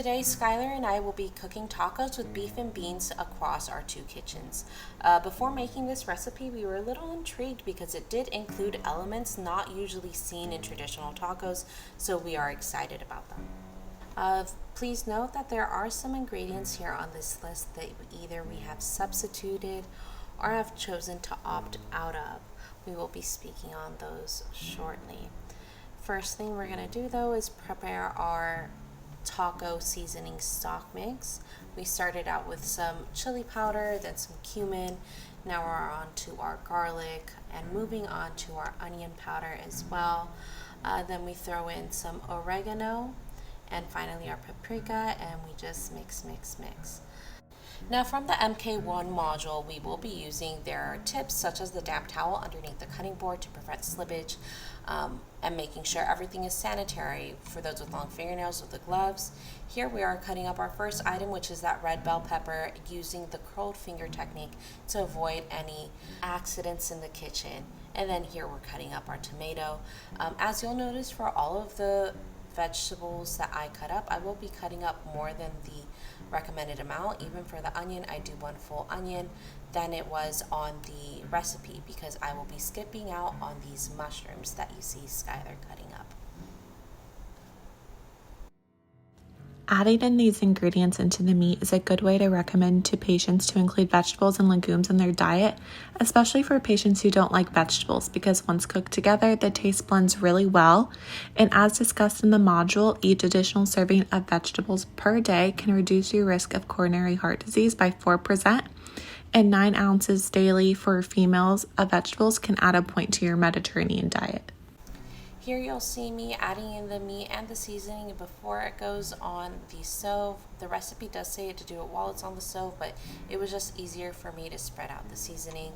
Today, Skylar and I will be cooking tacos with beef and beans across our two kitchens. Before making this recipe, we were a little intrigued because it did include elements not usually seen in traditional tacos, so we are excited about them. Please note that there are some ingredients here on this list that either we have substituted or have chosen to opt out of. We will be speaking on those shortly. First thing we're going to do though is prepare our taco seasoning stock mix. We started out with some chili powder, then some cumin. Now we're on to our garlic and moving on to our onion powder as well. Then we throw in some oregano and finally our paprika, and we just mix. Now from the MK1 module, we will be using their tips such as the damp towel underneath the cutting board to prevent slippage, and making sure everything is sanitary for those with long fingernails with the gloves. Here we are cutting up our first item, which is that red bell pepper, using the curled finger technique to avoid any accidents in the kitchen. And then here we're cutting up our tomato. As you'll notice, for all of the vegetables that I cut up, I will be cutting up more than the recommended amount. Even for the onion, I do one full onion than it was on the recipe because I will be skipping out on these mushrooms that you see Skylar cutting up. Adding in these ingredients into the meat is a good way to recommend to patients to include vegetables and legumes in their diet, especially for patients who don't like vegetables, because once cooked together, the taste blends really well. And as discussed in the module, each additional serving of vegetables per day can reduce your risk of coronary heart disease by 4%, and 9 ounces daily for females of vegetables can add a point to your Mediterranean diet. Here you'll see me adding in the meat and the seasoning before it goes on the stove. The recipe does say to do it while it's on the stove, but it was just easier for me to spread out the seasoning.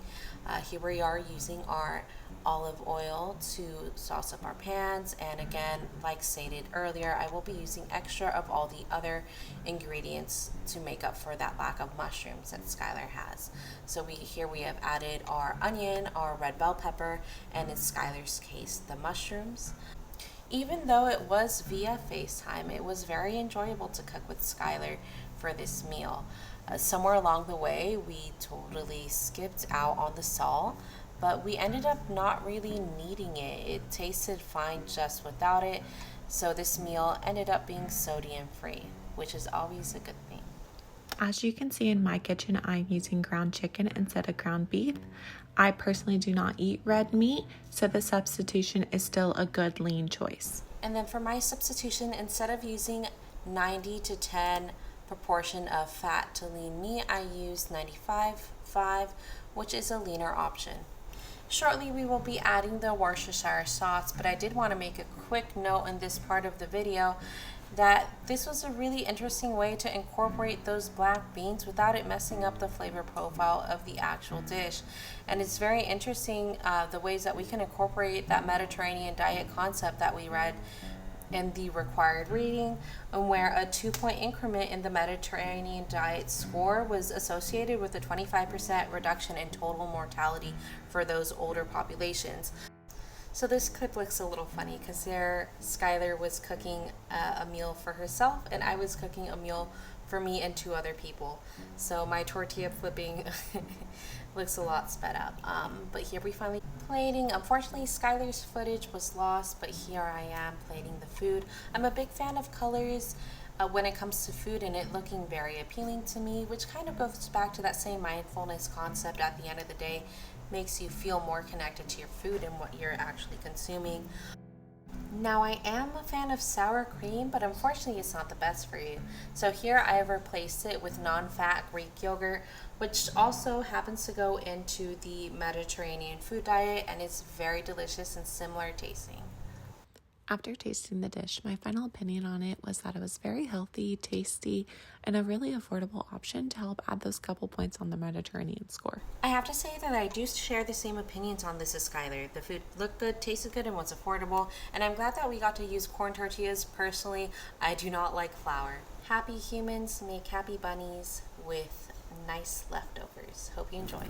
Here we are using our olive oil to sauce up our pans, and again, like stated earlier, I will be using extra of all the other ingredients to make up for that lack of mushrooms that Skylar has. So here we have added our onion, our red bell pepper, and in Skylar's case, the mushrooms. Even though it was via FaceTime, it was very enjoyable to cook with Skylar for this meal. Somewhere along the way, we totally skipped out on the salt, but we ended up not really needing it. It tasted fine just without it, so this meal ended up being sodium free, which is always a good thing. As you can see in my kitchen, I'm using ground chicken instead of ground beef. I personally do not eat red meat, so the substitution is still a good lean choice. And then for my substitution, instead of using 90 to 10 proportion of fat to lean meat, I use 95/5, which is a leaner option. Shortly we will be adding the Worcestershire sauce, but I did want to make a quick note in this part of the video that this was a really interesting way to incorporate those black beans without it messing up the flavor profile of the actual dish. And it's very interesting the ways that we can incorporate that Mediterranean diet concept that we read in the required reading, and where a 2-point increment in the Mediterranean diet score was associated with a 25% reduction in total mortality for those older populations. So this clip looks a little funny because there Skylar was cooking a meal for herself and I was cooking a meal for me and 2 other people. So my tortilla flipping looks a lot sped up. But here we finally plating. Unfortunately, Skylar's footage was lost, but here I am plating the food. I'm a big fan of colors when it comes to food and it looking very appealing to me, which kind of goes back to that same mindfulness concept. At the end of the day, makes you feel more connected to your food and what you're actually consuming. Now I am a fan of sour cream, but unfortunately it's not the best for you. So here I have replaced it with non-fat Greek yogurt, which also happens to go into the Mediterranean food diet, and it's very delicious and similar tasting. After tasting the dish, my final opinion on it was that it was very healthy, tasty, and a really affordable option to help add those couple points on the Mediterranean score. I have to say that I do share the same opinions on this as Skylar. The food looked good, tasted good, and was affordable, and I'm glad that we got to use corn tortillas. Personally, I do not like flour. Happy humans make happy bunnies with nice leftovers. Hope you enjoy.